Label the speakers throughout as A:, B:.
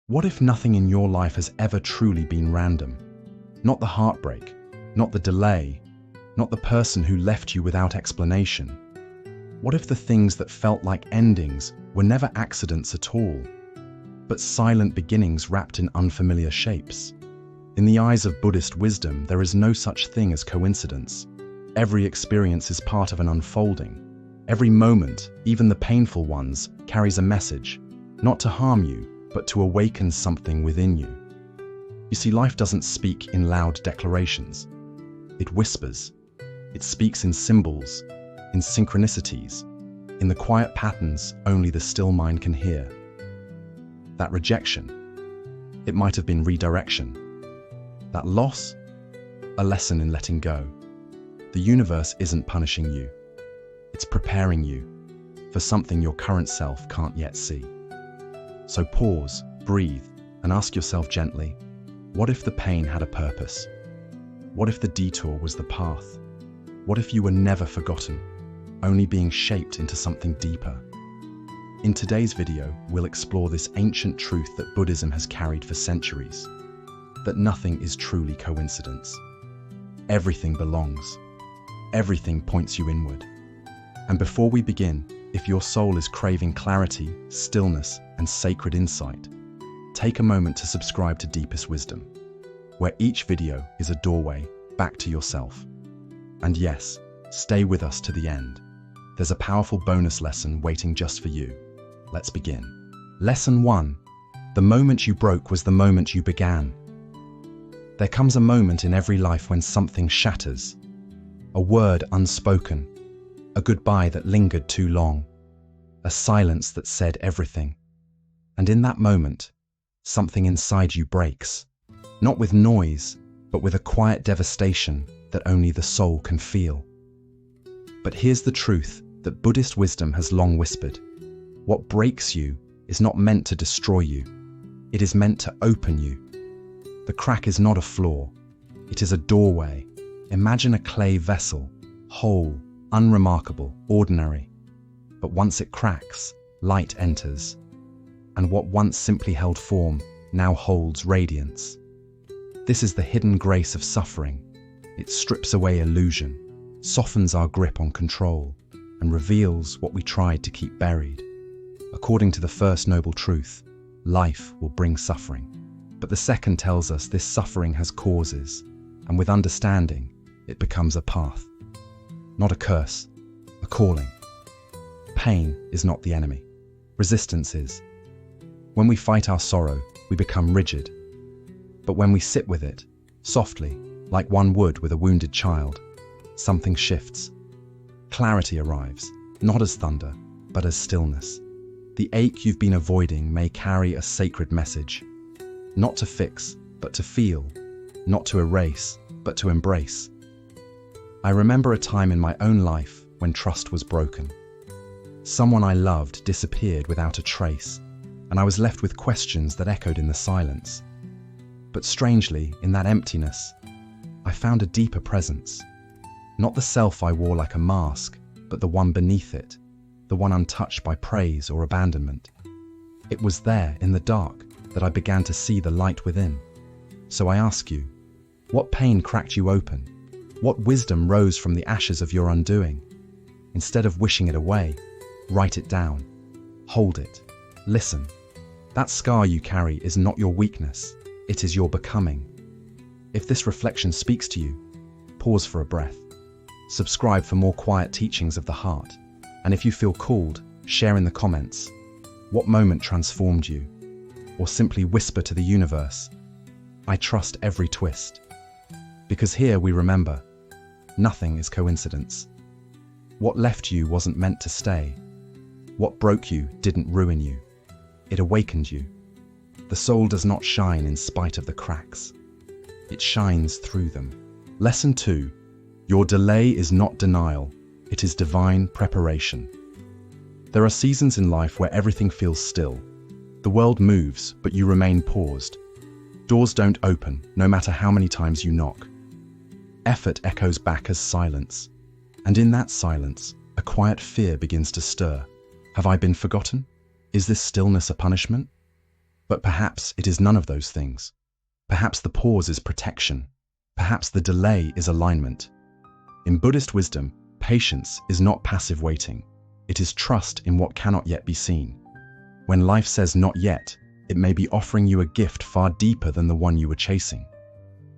A: What if nothing in your life has ever truly been random? Not the heartbreak, not the delay, not the person who left you without explanation. What if the things that felt like endings were never accidents at all, but silent beginnings wrapped in unfamiliar shapes? In the eyes of Buddhist wisdom, there is no such thing as coincidence. Every experience is part of an unfolding. Every moment, even the painful ones, carries a message, not to harm you, but to awaken something within you. You see, life doesn't speak in loud declarations. It whispers. It speaks in symbols, in synchronicities, in the quiet patterns only the still mind can hear. That rejection, it might have been redirection. That loss, a lesson in letting go. The universe isn't punishing you. It's preparing you for something your current self can't yet see. So pause, breathe, and ask yourself gently, what if the pain had a purpose? What if the detour was the path? What if you were never forgotten, only being shaped into something deeper? In today's video, we'll explore this ancient truth that Buddhism has carried for centuries, that nothing is truly coincidence. Everything belongs. Everything points you inward. And before we begin, if your soul is craving clarity, stillness, and sacred insight, take a moment to subscribe to Deepest Wisdom, where each video is a doorway back to yourself. And yes, stay with us to the end. There's a powerful bonus lesson waiting just for you. Let's begin. Lesson 1. The moment you broke was the moment you began. There comes a moment in every life when something shatters. A word unspoken, a goodbye that lingered too long, a silence that said everything. And in that moment, something inside you breaks, not with noise, but with a quiet devastation that only the soul can feel. But here's the truth that Buddhist wisdom has long whispered. What breaks you is not meant to destroy you. It is meant to open you. The crack is not a flaw. It is a doorway. Imagine a clay vessel, whole, unremarkable, ordinary. But once it cracks, light enters. And what once simply held form now holds radiance. This is the hidden grace of suffering. It strips away illusion, softens our grip on control, and reveals what we tried to keep buried. According to the first noble truth, life will bring suffering. But the second tells us this suffering has causes, and with understanding, it becomes a path. Not a curse, a calling. Pain is not the enemy. Resistance is. When we fight our sorrow, we become rigid. But when we sit with it, softly, like one would with a wounded child, something shifts. Clarity arrives, not as thunder, but as stillness. The ache you've been avoiding may carry a sacred message. Not to fix, but to feel. Not to erase, but to embrace. I remember a time in my own life when trust was broken. Someone I loved disappeared without a trace, and I was left with questions that echoed in the silence. But strangely, in that emptiness, I found a deeper presence. Not the self I wore like a mask, but the one beneath it, the one untouched by praise or abandonment. It was there, in the dark, that I began to see the light within. So I ask you, what pain cracked you open? What wisdom rose from the ashes of your undoing? Instead of wishing it away, write it down. Hold it. Listen. That scar you carry is not your weakness. It is your becoming. If this reflection speaks to you, pause for a breath. Subscribe for more quiet teachings of the heart. And if you feel called, share in the comments. What moment transformed you? Or simply whisper to the universe, I trust every twist. Because here we remember, nothing is coincidence. What left you wasn't meant to stay. What broke you didn't ruin you. It awakened you. The soul does not shine in spite of the cracks. It shines through them. Lesson 2. Your delay is not denial. It is divine preparation. There are seasons in life where everything feels still. The world moves, but you remain paused. Doors don't open, no matter how many times you knock. Effort echoes back as silence. And in that silence, a quiet fear begins to stir. Have I been forgotten? Is this stillness a punishment? But perhaps it is none of those things. Perhaps the pause is protection. Perhaps the delay is alignment. In Buddhist wisdom, patience is not passive waiting. It is trust in what cannot yet be seen. When life says not yet, it may be offering you a gift far deeper than the one you were chasing.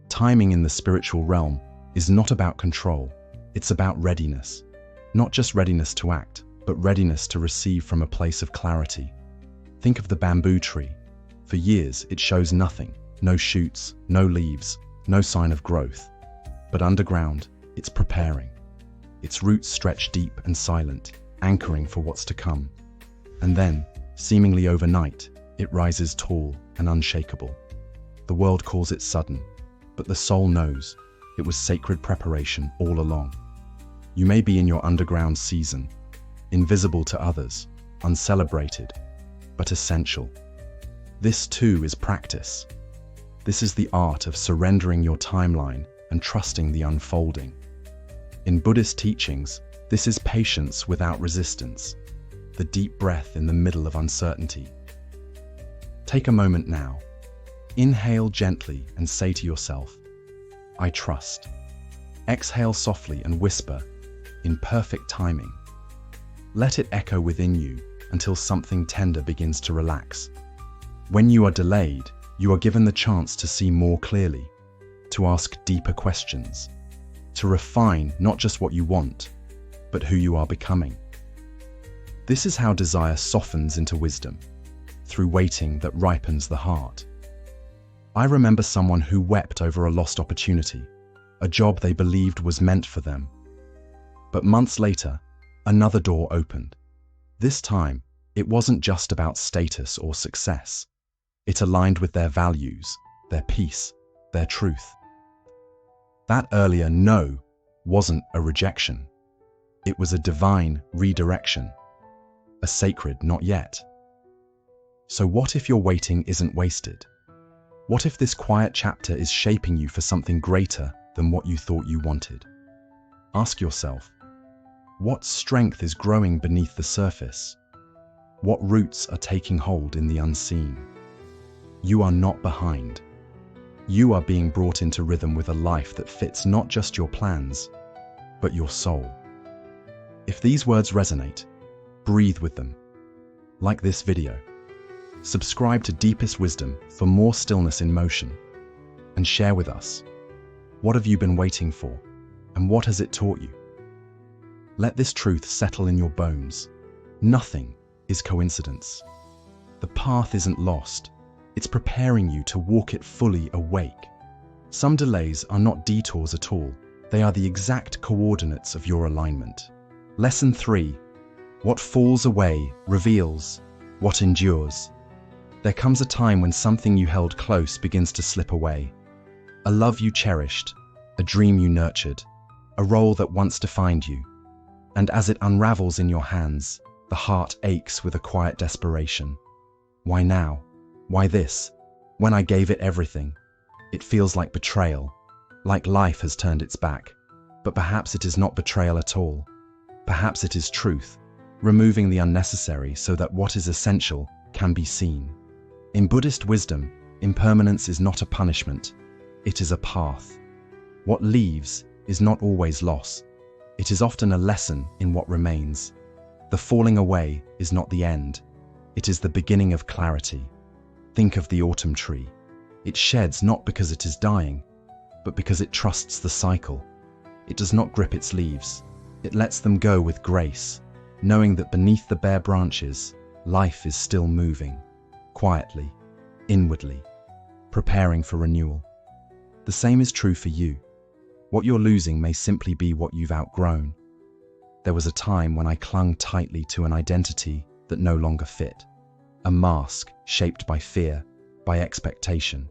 A: Timing in the spiritual realm is not about control. It's about readiness. Not just readiness to act, but readiness to receive from a place of clarity. Think of the bamboo tree. For years, it shows nothing. No shoots, no leaves, no sign of growth. But underground, it's preparing. Its roots stretch deep and silent, anchoring for what's to come. And then, seemingly overnight, it rises tall and unshakable. The world calls it sudden, but the soul knows it was sacred preparation all along. You may be in your underground season, invisible to others, uncelebrated, but essential. This too is practice. This is the art of surrendering your timeline and trusting the unfolding. In Buddhist teachings, this is patience without resistance, the deep breath in the middle of uncertainty. Take a moment now. Inhale gently and say to yourself, I trust. Exhale softly and whisper, in perfect timing. Let it echo within you until something tender begins to relax. When you are delayed, you are given the chance to see more clearly, to ask deeper questions, to refine not just what you want, but who you are becoming. This is how desire softens into wisdom, through waiting that ripens the heart. I remember someone who wept over a lost opportunity, a job they believed was meant for them. But months later, another door opened. This time, it wasn't just about status or success. It aligned with their values, their peace, their truth. That earlier no wasn't a rejection. It was a divine redirection, a sacred not yet. So what if your waiting isn't wasted? What if this quiet chapter is shaping you for something greater than what you thought you wanted? Ask yourself, what strength is growing beneath the surface? What roots are taking hold in the unseen? You are not behind. You are being brought into rhythm with a life that fits not just your plans, but your soul. If these words resonate, breathe with them. Like this video. Subscribe to Deepest Wisdom for more stillness in motion. And share with us, what have you been waiting for, and what has it taught you? Let this truth settle in your bones. Nothing is coincidence. The path isn't lost. It's preparing you to walk it fully awake. Some delays are not detours at all. They are the exact coordinates of your alignment. Lesson 3. What falls away reveals what endures. There comes a time when something you held close begins to slip away. A love you cherished, a dream you nurtured, a role that once defined you. And as it unravels in your hands, the heart aches with a quiet desperation. Why now? Why this? When I gave it everything. It feels like betrayal, like life has turned its back. But perhaps it is not betrayal at all. Perhaps it is truth, removing the unnecessary so that what is essential can be seen. In Buddhist wisdom, impermanence is not a punishment. It is a path. What leaves is not always loss. It is often a lesson in what remains. The falling away is not the end. It is the beginning of clarity. Think of the autumn tree. It sheds not because it is dying, but because it trusts the cycle. It does not grip its leaves. It lets them go with grace, knowing that beneath the bare branches, life is still moving, quietly, inwardly, preparing for renewal. The same is true for you. What you're losing may simply be what you've outgrown. There was a time when I clung tightly to an identity that no longer fit. A mask shaped by fear, by expectation.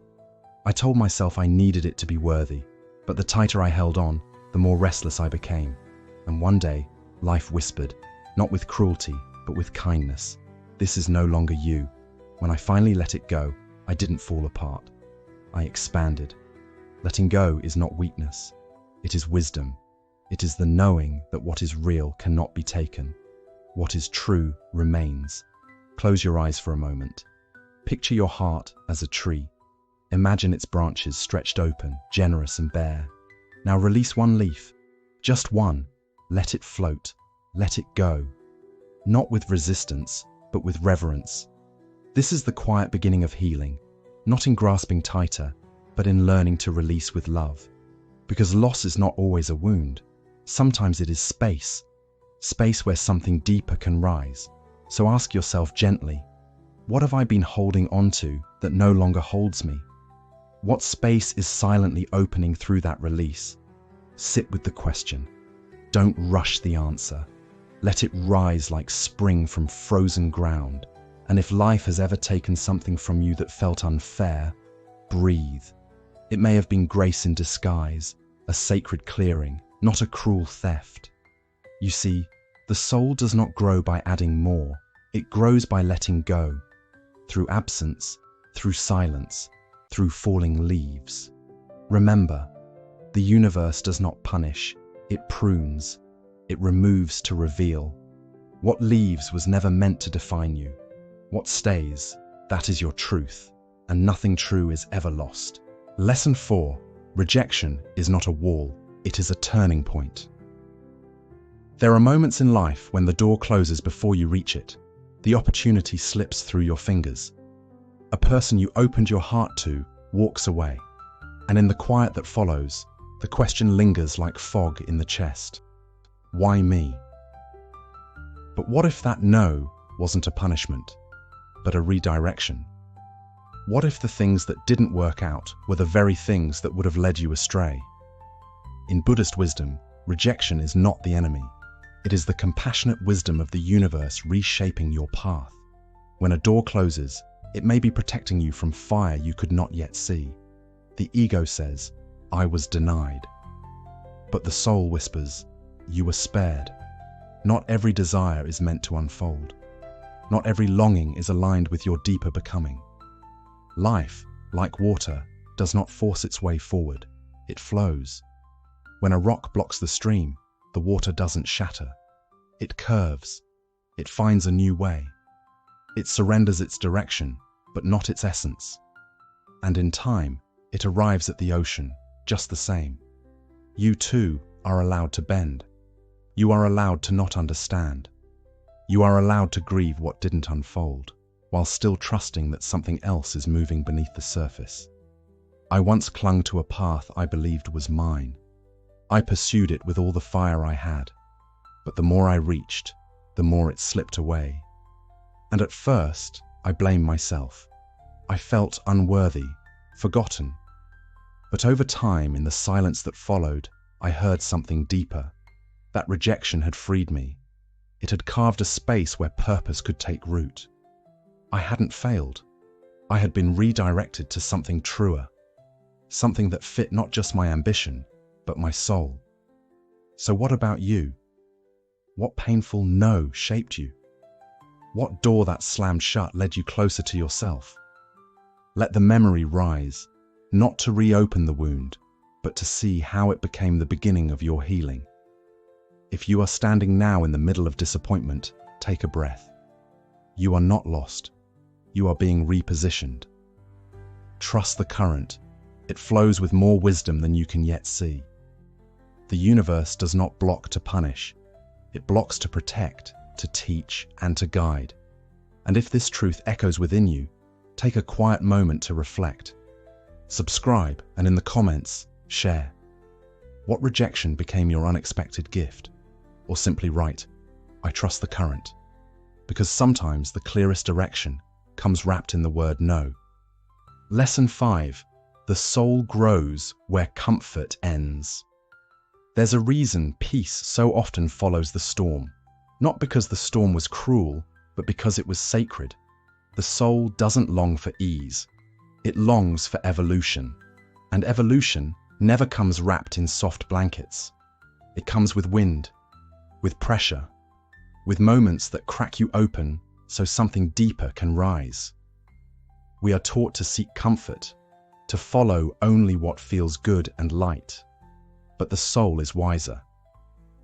A: I told myself I needed it to be worthy, but the tighter I held on, the more restless I became. And one day, life whispered, not with cruelty, but with kindness, this is no longer you. When I finally let it go, I didn't fall apart. I expanded. Letting go is not weakness. It is wisdom. It is the knowing that what is real cannot be taken. What is true remains. Close your eyes for a moment. Picture your heart as a tree. Imagine its branches stretched open, generous and bare. Now release one leaf, just one. Let it float, let it go. Not with resistance, but with reverence. This is the quiet beginning of healing, not in grasping tighter, but in learning to release with love. Because loss is not always a wound. Sometimes it is space. Space where something deeper can rise. So ask yourself gently, what have I been holding onto that no longer holds me? What space is silently opening through that release? Sit with the question. Don't rush the answer. Let it rise like spring from frozen ground. And if life has ever taken something from you that felt unfair, breathe. It may have been grace in disguise, a sacred clearing, not a cruel theft. You see, the soul does not grow by adding more. It grows by letting go. Through absence, through silence, through falling leaves. Remember, the universe does not punish, it prunes, it removes to reveal. What leaves was never meant to define you. What stays, that is your truth, and nothing true is ever lost. Lesson 4. Rejection is not a wall, it is a turning point. There are moments in life when the door closes before you reach it. The opportunity slips through your fingers. A person you opened your heart to walks away. And in the quiet that follows, the question lingers like fog in the chest. Why me? But what if that no wasn't a punishment, but a redirection? What if the things that didn't work out were the very things that would have led you astray? In Buddhist wisdom, rejection is not the enemy. It is the compassionate wisdom of the universe reshaping your path. When a door closes, it may be protecting you from fire you could not yet see. The ego says, I was denied. But the soul whispers, you were spared. Not every desire is meant to unfold. Not every longing is aligned with your deeper becoming. Life, like water, does not force its way forward. It flows. When a rock blocks the stream, the water doesn't shatter. It curves. It finds a new way. It surrenders its direction, but not its essence. And in time, it arrives at the ocean, just the same. You too are allowed to bend. You are allowed to not understand. You are allowed to grieve what didn't unfold, while still trusting that something else is moving beneath the surface. I once clung to a path I believed was mine. I pursued it with all the fire I had, but the more I reached, the more it slipped away. And at first, I blamed myself. I felt unworthy, forgotten. But over time, in the silence that followed, I heard something deeper. That rejection had freed me. It had carved a space where purpose could take root. I hadn't failed. I had been redirected to something truer, something that fit not just my ambition, but my soul. So what about you? What painful no shaped you? What door that slammed shut led you closer to yourself? Let the memory rise, not to reopen the wound, but to see how it became the beginning of your healing. If you are standing now in the middle of disappointment, take a breath. You are not lost. You are being repositioned. Trust the current. It flows with more wisdom than you can yet see. The universe does not block to punish. It blocks to protect, to teach, and to guide. And if this truth echoes within you, take a quiet moment to reflect. Subscribe, and in the comments, share. What rejection became your unexpected gift? Or simply write, I trust the current. Because sometimes the clearest direction comes wrapped in the word no. Lesson 5. The soul grows where comfort ends. There's a reason peace so often follows the storm. Not because the storm was cruel, but because it was sacred. The soul doesn't long for ease. It longs for evolution. And evolution never comes wrapped in soft blankets. It comes with wind, with pressure, with moments that crack you open so something deeper can rise. We are taught to seek comfort, to follow only what feels good and light. But the soul is wiser.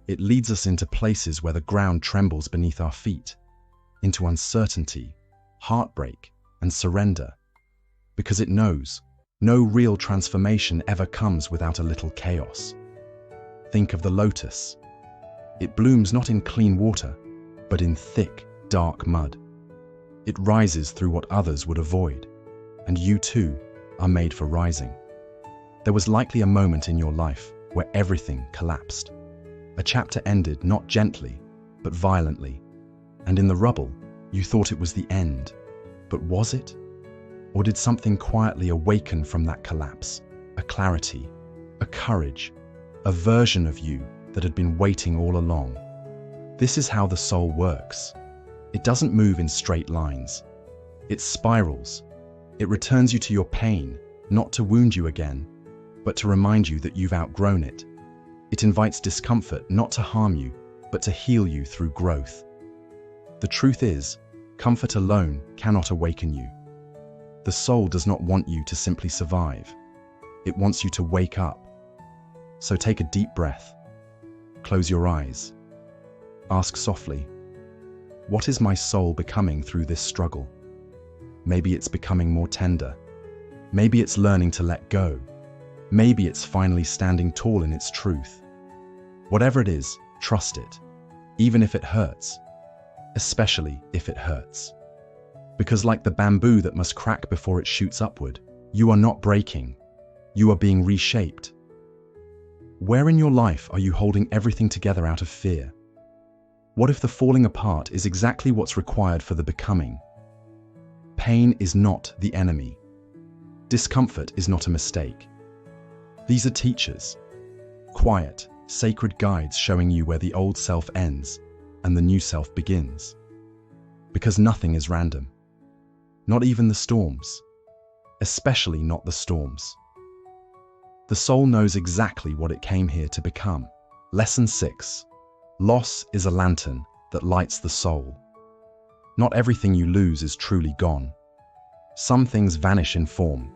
A: It leads us into places where the ground trembles beneath our feet, into uncertainty, heartbreak, and surrender, because it knows no real transformation ever comes without a little chaos. Think of the lotus. It blooms not in clean water, but in thick, dark mud. It rises through what others would avoid, and you too are made for rising. There was likely a moment in your life where everything collapsed. A chapter ended not gently, but violently, and in the rubble, you thought it was the end. But was it? Or did something quietly awaken from that collapse? A clarity, a courage, a version of you that had been waiting all along. This is how the soul works. It doesn't move in straight lines. It spirals. It returns you to your pain, not to wound you again, but to remind you that you've outgrown it. It invites discomfort not to harm you, but to heal you through growth. The truth is, comfort alone cannot awaken you. The soul does not want you to simply survive. It wants you to wake up. So take a deep breath. Close your eyes. Ask softly, what is my soul becoming through this struggle? Maybe it's becoming more tender. Maybe it's learning to let go. Maybe it's finally standing tall in its truth. Whatever it is, trust it, even if it hurts, especially if it hurts. Because like the bamboo that must crack before it shoots upward, you are not breaking. You are being reshaped. Where in your life are you holding everything together out of fear? What if the falling apart is exactly what's required for the becoming? Pain is not the enemy. Discomfort is not a mistake. These are teachers, quiet, sacred guides showing you where the old self ends and the new self begins. Because nothing is random. Not even the storms. Especially not the storms. The soul knows exactly what it came here to become. Lesson 6. Loss is a lantern that lights the soul. Not everything you lose is truly gone. Some things vanish in form,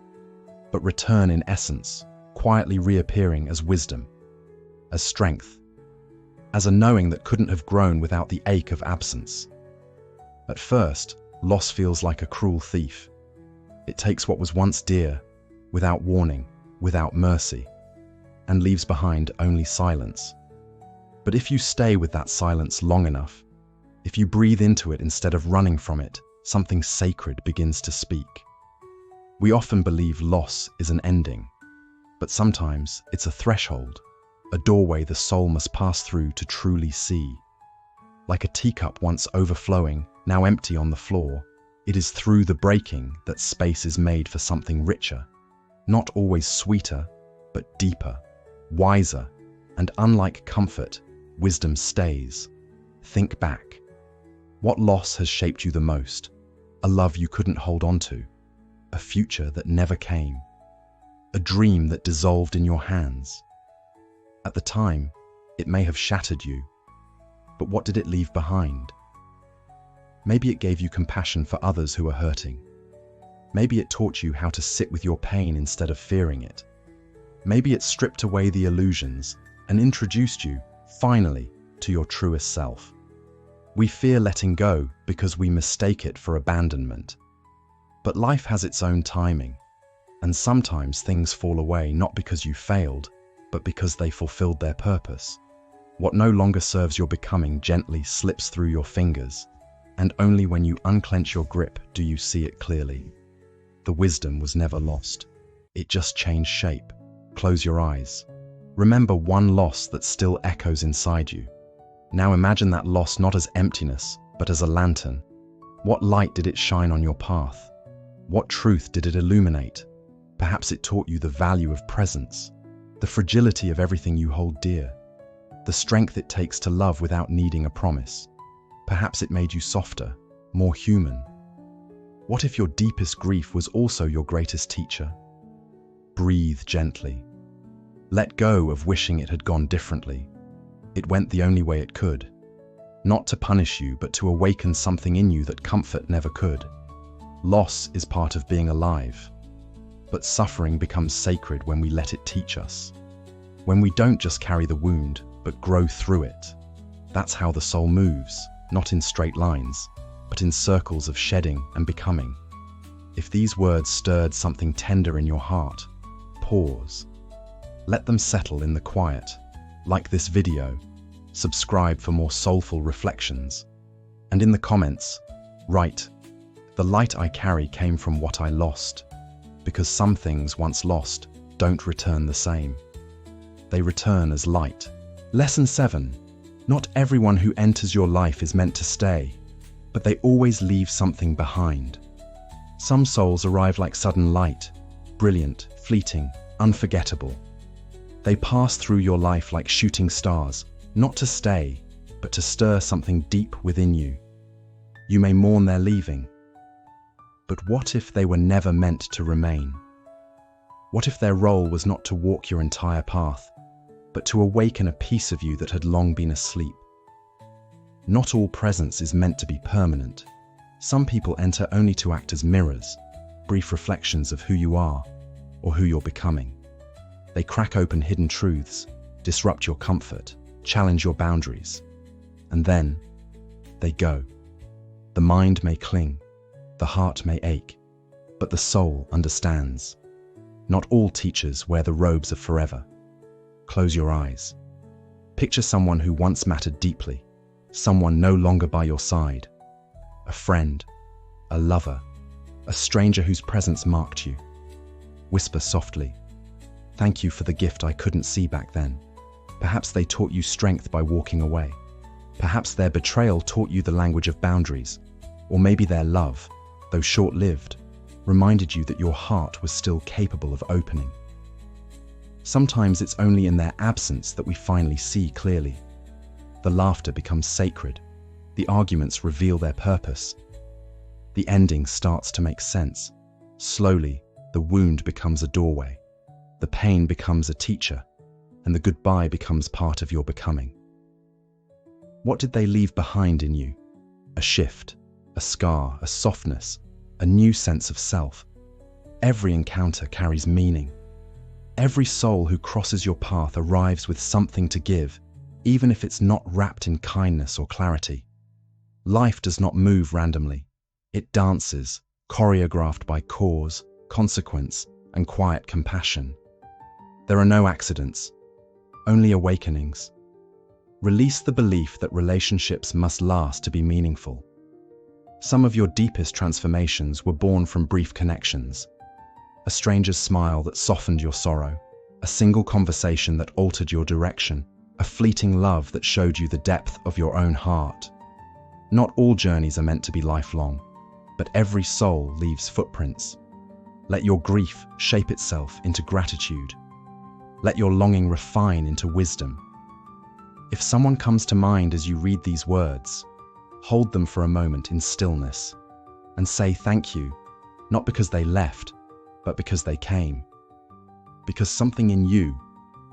A: but return in essence, quietly reappearing as wisdom, as strength, as a knowing that couldn't have grown without the ache of absence. At first, loss feels like a cruel thief. It takes what was once dear, without warning, without mercy, and leaves behind only silence. But if you stay with that silence long enough, if you breathe into it instead of running from it, something sacred begins to speak. We often believe loss is an ending, but sometimes it's a threshold, a doorway the soul must pass through to truly see. Like a teacup once overflowing, now empty on the floor, it is through the breaking that space is made for something richer, not always sweeter, but deeper, wiser, and unlike comfort, wisdom stays. Think back. What loss has shaped you the most? A love you couldn't hold on to, a future that never came, a dream that dissolved in your hands. At the time, it may have shattered you, but what did it leave behind? Maybe it gave you compassion for others who are hurting. Maybe it taught you how to sit with your pain instead of fearing it. Maybe it stripped away the illusions and introduced you, finally, to your truest self. We fear letting go because we mistake it for abandonment. But life has its own timing, and sometimes things fall away not because you failed, but because they fulfilled their purpose. What no longer serves your becoming gently slips through your fingers, and only when you unclench your grip do you see it clearly. The wisdom was never lost. It just changed shape. Close your eyes. Remember one loss that still echoes inside you. Now imagine that loss not as emptiness, but as a lantern. What light did it shine on your path? What truth did it illuminate? Perhaps it taught you the value of presence, the fragility of everything you hold dear, the strength it takes to love without needing a promise. Perhaps it made you softer, more human. What if your deepest grief was also your greatest teacher? Breathe gently. Let go of wishing it had gone differently. It went the only way it could. Not to punish you, but to awaken something in you that comfort never could. Loss is part of being alive. But suffering becomes sacred when we let it teach us. When we don't just carry the wound, but grow through it. That's how the soul moves, not in straight lines, but in circles of shedding and becoming. If these words stirred something tender in your heart, pause. Let them settle in the quiet. Like this video, subscribe for more soulful reflections. And in the comments, write, "The light I carry came from what I lost," because some things once lost don't return the same. They return as light. Lesson 7. Not everyone who enters your life is meant to stay, but they always leave something behind. Some souls arrive like sudden light, brilliant, fleeting, unforgettable. They pass through your life like shooting stars, not to stay, but to stir something deep within you. You may mourn their leaving, but what if they were never meant to remain? What if their role was not to walk your entire path, but to awaken a piece of you that had long been asleep? Not all presence is meant to be permanent. Some people enter only to act as mirrors, brief reflections of who you are or who you're becoming. They crack open hidden truths, disrupt your comfort, challenge your boundaries, and then they go. The mind may cling, the heart may ache, but the soul understands. Not all teachers wear the robes of forever. Close your eyes. Picture someone who once mattered deeply, someone no longer by your side. A friend, a lover, a stranger whose presence marked you. Whisper softly, "Thank you for the gift I couldn't see back then." Perhaps they taught you strength by walking away. Perhaps their betrayal taught you the language of boundaries. Or maybe their love, though short-lived, reminded you that your heart was still capable of opening. Sometimes it's only in their absence that we finally see clearly. The laughter becomes sacred. The arguments reveal their purpose. The ending starts to make sense. Slowly, the wound becomes a doorway. The pain becomes a teacher, and the goodbye becomes part of your becoming. What did they leave behind in you? A shift, a scar, a softness, a new sense of self. Every encounter carries meaning. Every soul who crosses your path arrives with something to give, even if it's not wrapped in kindness or clarity. Life does not move randomly. It dances, choreographed by cause, consequence, and quiet compassion. There are no accidents, only awakenings. Release the belief that relationships must last to be meaningful. Some of your deepest transformations were born from brief connections. A stranger's smile that softened your sorrow, a single conversation that altered your direction, a fleeting love that showed you the depth of your own heart. Not all journeys are meant to be lifelong, but every soul leaves footprints. Let your grief shape itself into gratitude. Let your longing refine into wisdom. If someone comes to mind as you read these words, hold them for a moment in stillness and say thank you, not because they left, but because they came. Because something in you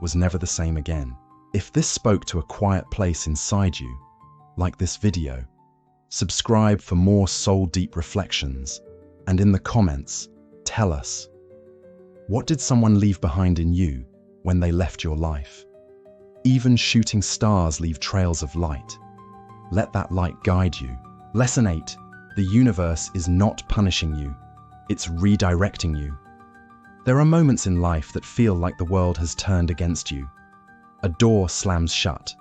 A: was never the same again. If this spoke to a quiet place inside you, like this video, subscribe for more soul-deep reflections, and in the comments, tell us, what did someone leave behind in you when they left your life? Even shooting stars leave trails of light. Let that light guide you. Lesson 8. The universe is not punishing you. It's redirecting you. There are moments in life that feel like the world has turned against you. A door slams shut.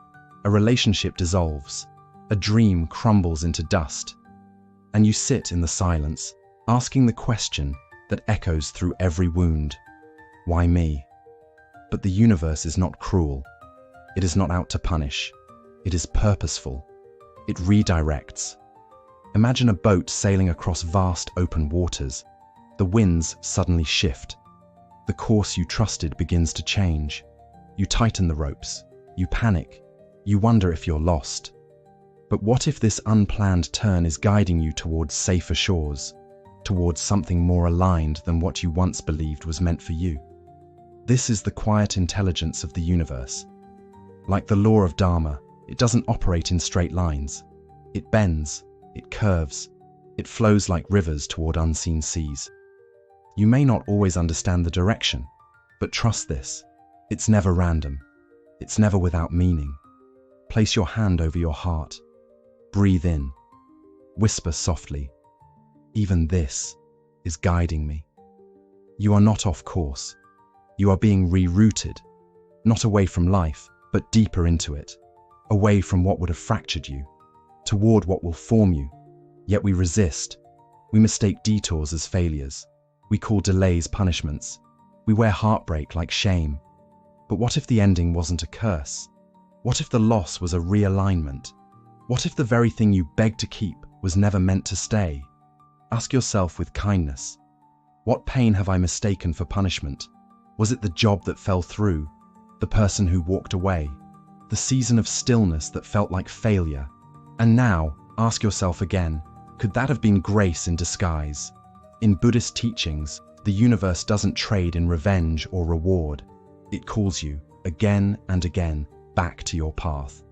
A: A relationship dissolves. A dream crumbles into dust. And you sit in the silence, asking the question that echoes through every wound. Why me? But the universe is not cruel. It is not out to punish. It is purposeful. It redirects. Imagine a boat sailing across vast open waters. The winds suddenly shift. The course you trusted begins to change. You tighten the ropes. You panic. You wonder if you're lost. But what if this unplanned turn is guiding you towards safer shores, towards something more aligned than what you once believed was meant for you? This is the quiet intelligence of the universe. Like the law of Dharma, it doesn't operate in straight lines. It bends, it curves, it flows like rivers toward unseen seas. You may not always understand the direction, but trust this. It's never random. It's never without meaning. Place your hand over your heart. Breathe in. Whisper softly. Even this. is guiding me. You are not off course. You are being rerouted, not away from life, but deeper into it, away from what would have fractured you, toward what will form you. Yet we resist. We mistake detours as failures. We call delays punishments. We wear heartbreak like shame. But what if the ending wasn't a curse? What if the loss was a realignment? What if the very thing you begged to keep was never meant to stay? Ask yourself with kindness, what pain have I mistaken for punishment? Was it the job that fell through, the person who walked away, the season of stillness that felt like failure? And now, ask yourself again, could that have been grace in disguise? In Buddhist teachings, the universe doesn't trade in revenge or reward. It calls you, again and again, back to your path.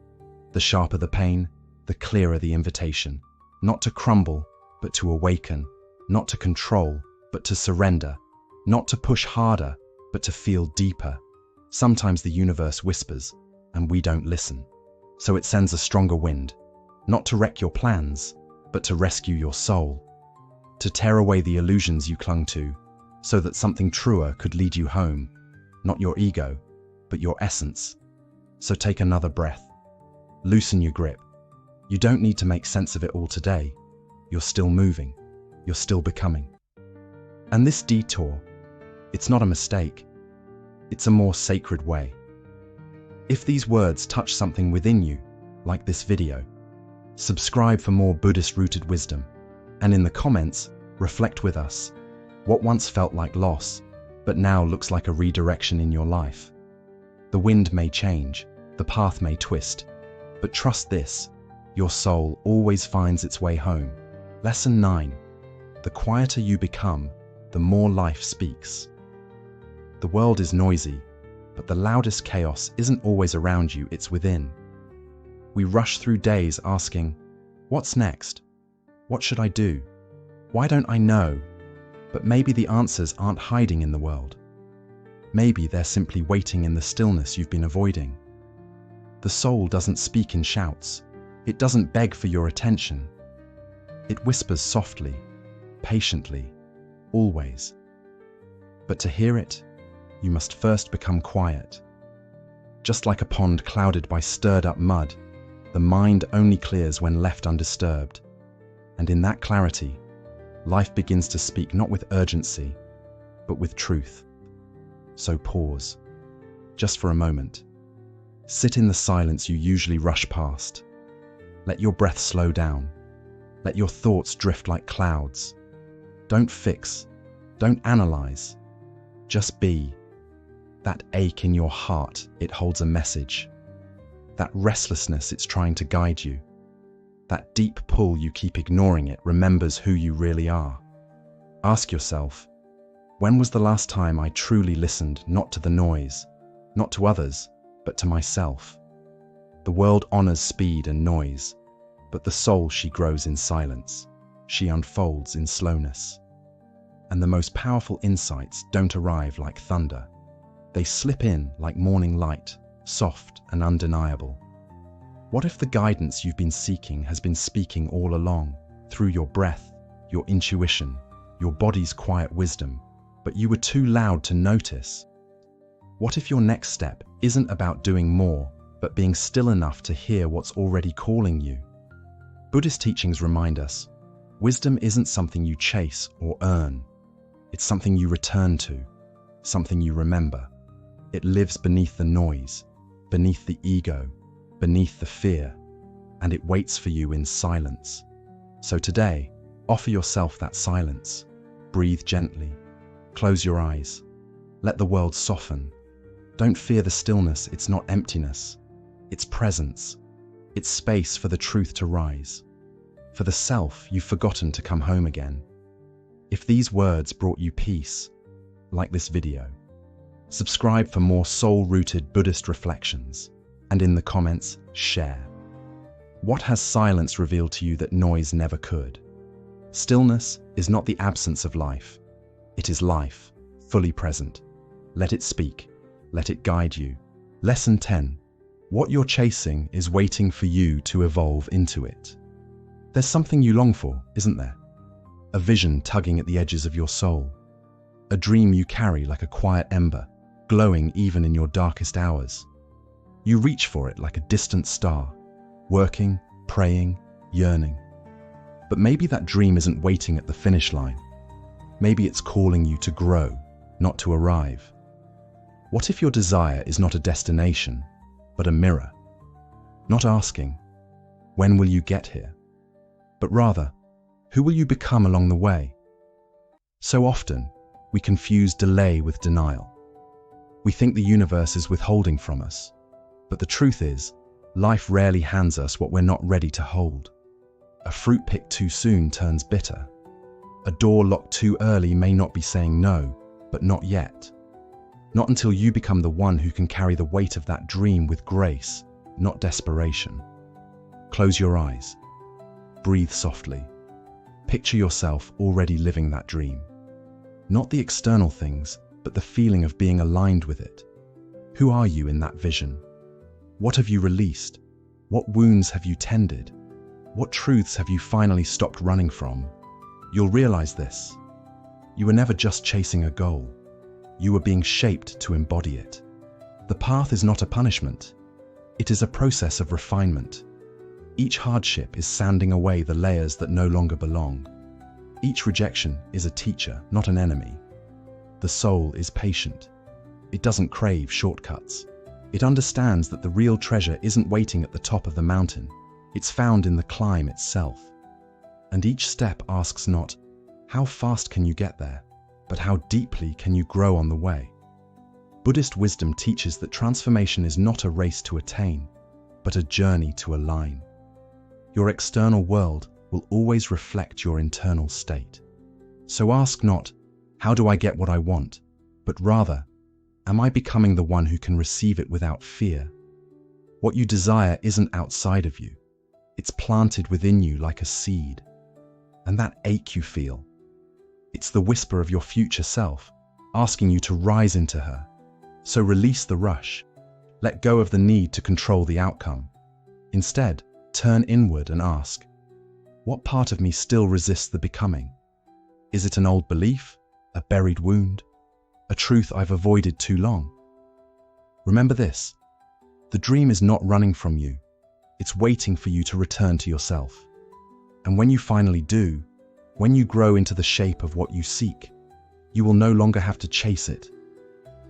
A: The sharper the pain, the clearer the invitation. Not to crumble, but to awaken. Not to control, but to surrender. Not to push harder, but to feel deeper. Sometimes the universe whispers, and we don't listen. So it sends a stronger wind, not to wreck your plans, but to rescue your soul. To tear away the illusions you clung to, so that something truer could lead you home. Not your ego, but your essence. So take another breath. Loosen your grip. You don't need to make sense of it all today. You're still moving. You're still becoming. And this detour, it's not a mistake. It's a more sacred way. If these words touch something within you, like this video, subscribe for more Buddhist-rooted wisdom. And in the comments, reflect with us. What once felt like loss, but now looks like a redirection in your life. The wind may change, the path may twist, but trust this, your soul always finds its way home. Lesson 9. The quieter you become, the more life speaks. The world is noisy, but the loudest chaos isn't always around you, it's within. We rush through days asking, what's next? What should I do? Why don't I know? But maybe the answers aren't hiding in the world. Maybe they're simply waiting in the stillness you've been avoiding. The soul doesn't speak in shouts. It doesn't beg for your attention. It whispers softly, patiently, always. But to hear it, you must first become quiet. Just like a pond clouded by stirred-up mud, the mind only clears when left undisturbed. And in that clarity, life begins to speak not with urgency, but with truth. So pause, just for a moment. Sit in the silence you usually rush past. Let your breath slow down. Let your thoughts drift like clouds. Don't fix, don't analyze, just be. That ache in your heart, it holds a message. That restlessness, it's trying to guide you. That deep pull you keep ignoring, it remembers who you really are. Ask yourself, when was the last time I truly listened, not to the noise, not to others, but to myself? The world honors speed and noise, but the soul, she grows in silence. She unfolds in slowness. And the most powerful insights don't arrive like thunder. They slip in like morning light, soft and undeniable. What if the guidance you've been seeking has been speaking all along, through your breath, your intuition, your body's quiet wisdom, but you were too loud to notice? What if your next step isn't about doing more, but being still enough to hear what's already calling you? Buddhist teachings remind us, wisdom isn't something you chase or earn. It's something you return to, something you remember. It lives beneath the noise, beneath the ego, beneath the fear, and it waits for you in silence. So today, offer yourself that silence. Breathe gently. Close your eyes. Let the world soften. Don't fear the stillness, it's not emptiness. It's presence. It's space for the truth to rise. For the self you've forgotten to come home again. If these words brought you peace, like this video. Subscribe for more soul-rooted Buddhist reflections, and in the comments, share. What has silence revealed to you that noise never could? Stillness is not the absence of life. It is life, fully present. Let it speak. Let it guide you. Lesson 10. What you're chasing is waiting for you to evolve into it. There's something you long for, isn't there? a vision tugging at the edges of your soul, a dream you carry like a quiet ember, glowing even in your darkest hours. You reach for it like a distant star, working, praying, yearning. But maybe that dream isn't waiting at the finish line. Maybe it's calling you to grow, not to arrive. What if your desire is not a destination, but a mirror? Not asking, when will you get here? But rather, who will you become along the way? So often, we confuse delay with denial. We think the universe is withholding from us. But the truth is, life rarely hands us what we're not ready to hold. A fruit picked too soon turns bitter. A door locked too early may not be saying no, but not yet. Not until you become the one who can carry the weight of that dream with grace, not desperation. Close your eyes. Breathe softly. Picture yourself already living that dream. Not the external things, but the feeling of being aligned with it. Who are you in that vision? What have you released? What wounds have you tended? What truths have you finally stopped running from? You'll realize this. You were never just chasing a goal. You were being shaped to embody it. The path is not a punishment. It is a process of refinement. Each hardship is sanding away the layers that no longer belong. Each rejection is a teacher, not an enemy. The soul is patient. It doesn't crave shortcuts. It understands that the real treasure isn't waiting at the top of the mountain. It's found in the climb itself. And each step asks not, how fast can you get there, but how deeply can you grow on the way? Buddhist wisdom teaches that transformation is not a race to attain, but a journey to align. Your external world will always reflect your internal state. So ask not, how do I get what I want? But rather, am I becoming the one who can receive it without fear? What you desire isn't outside of you. It's planted within you like a seed. And that ache you feel, it's the whisper of your future self, asking you to rise into her. So release the rush. Let go of the need to control the outcome. Instead, turn inward and ask, what part of me still resists the becoming? Is it an old belief, a buried wound, a truth I've avoided too long? Remember this, the dream is not running from you. It's waiting for you to return to yourself. And when you finally do, when you grow into the shape of what you seek, you will no longer have to chase it.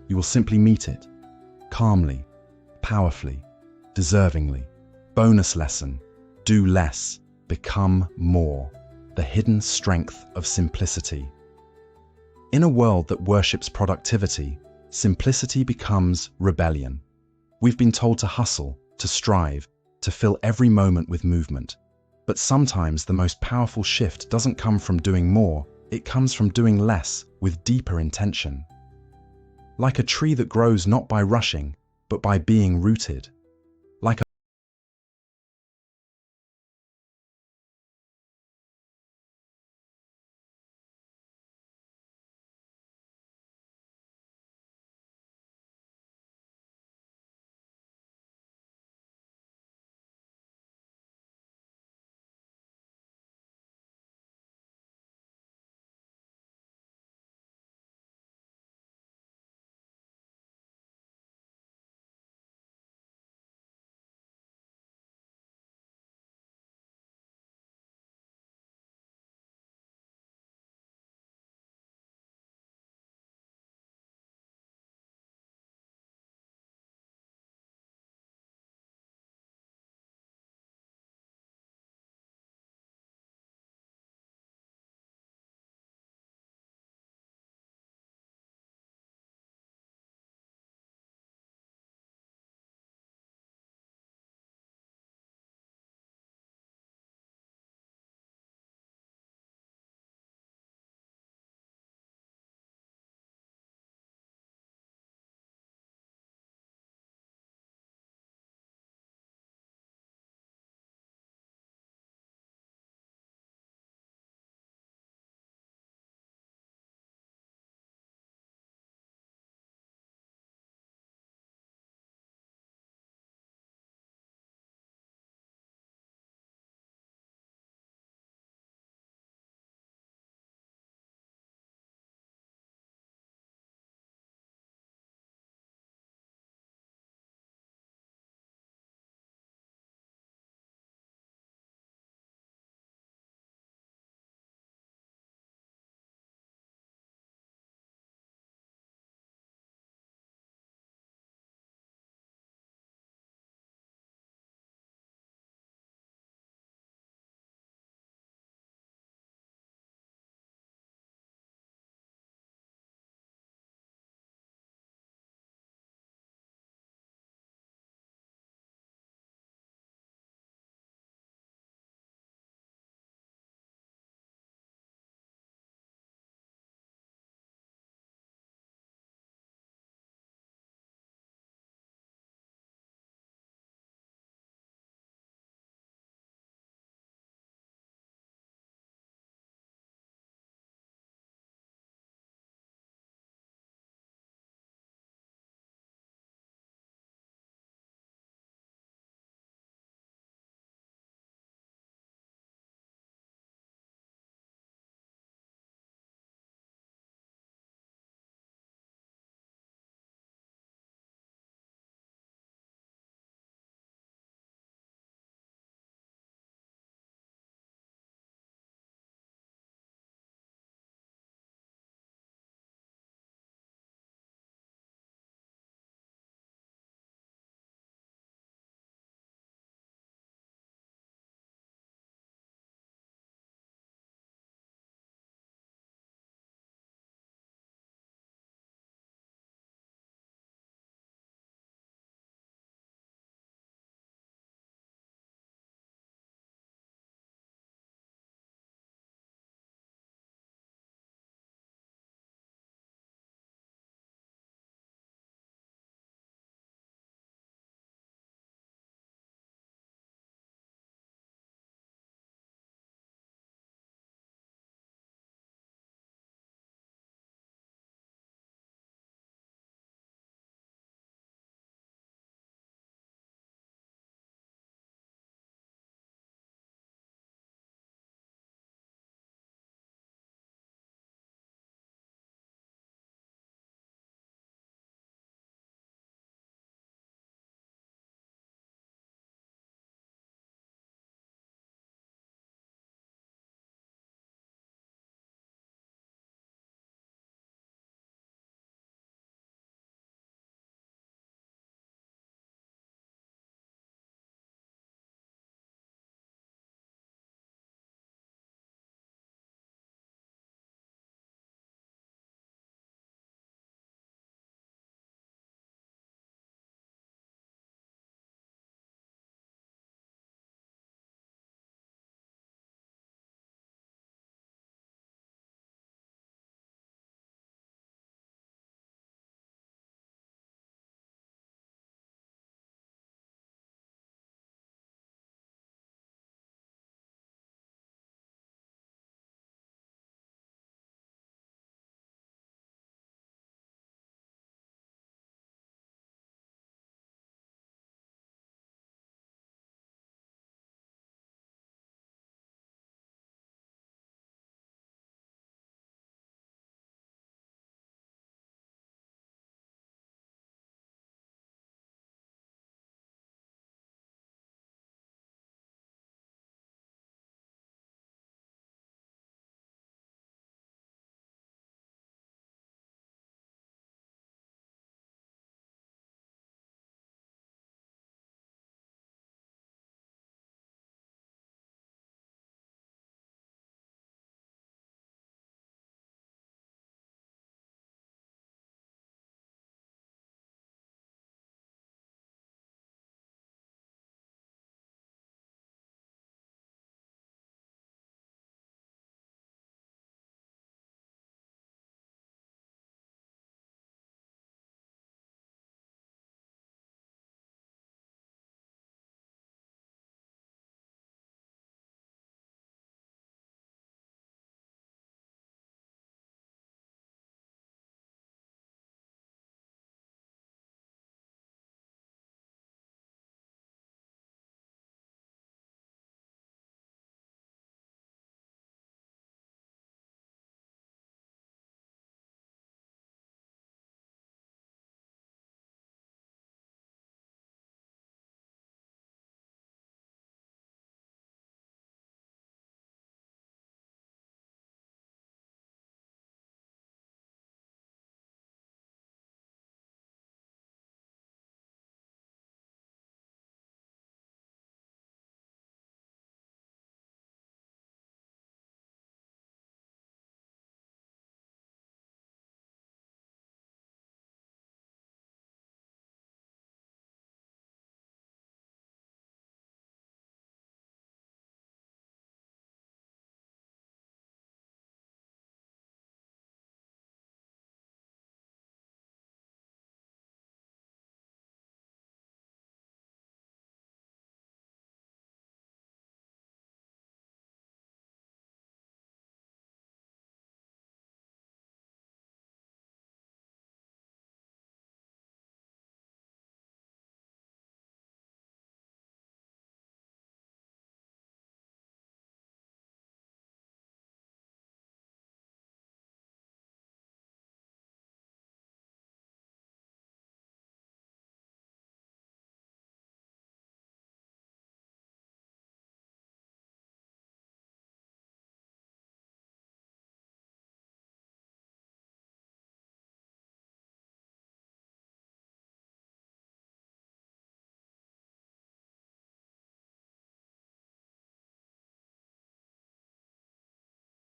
A: You will simply meet it, calmly, powerfully, deservingly. Bonus lesson, do less, become more. The hidden strength of simplicity. In a world that worships productivity, simplicity becomes rebellion. We've been told to hustle, to strive, to fill every moment with movement. But sometimes the most powerful shift doesn't come from doing more, it comes from doing less with deeper intention. Like a tree that grows not by rushing, but by being rooted.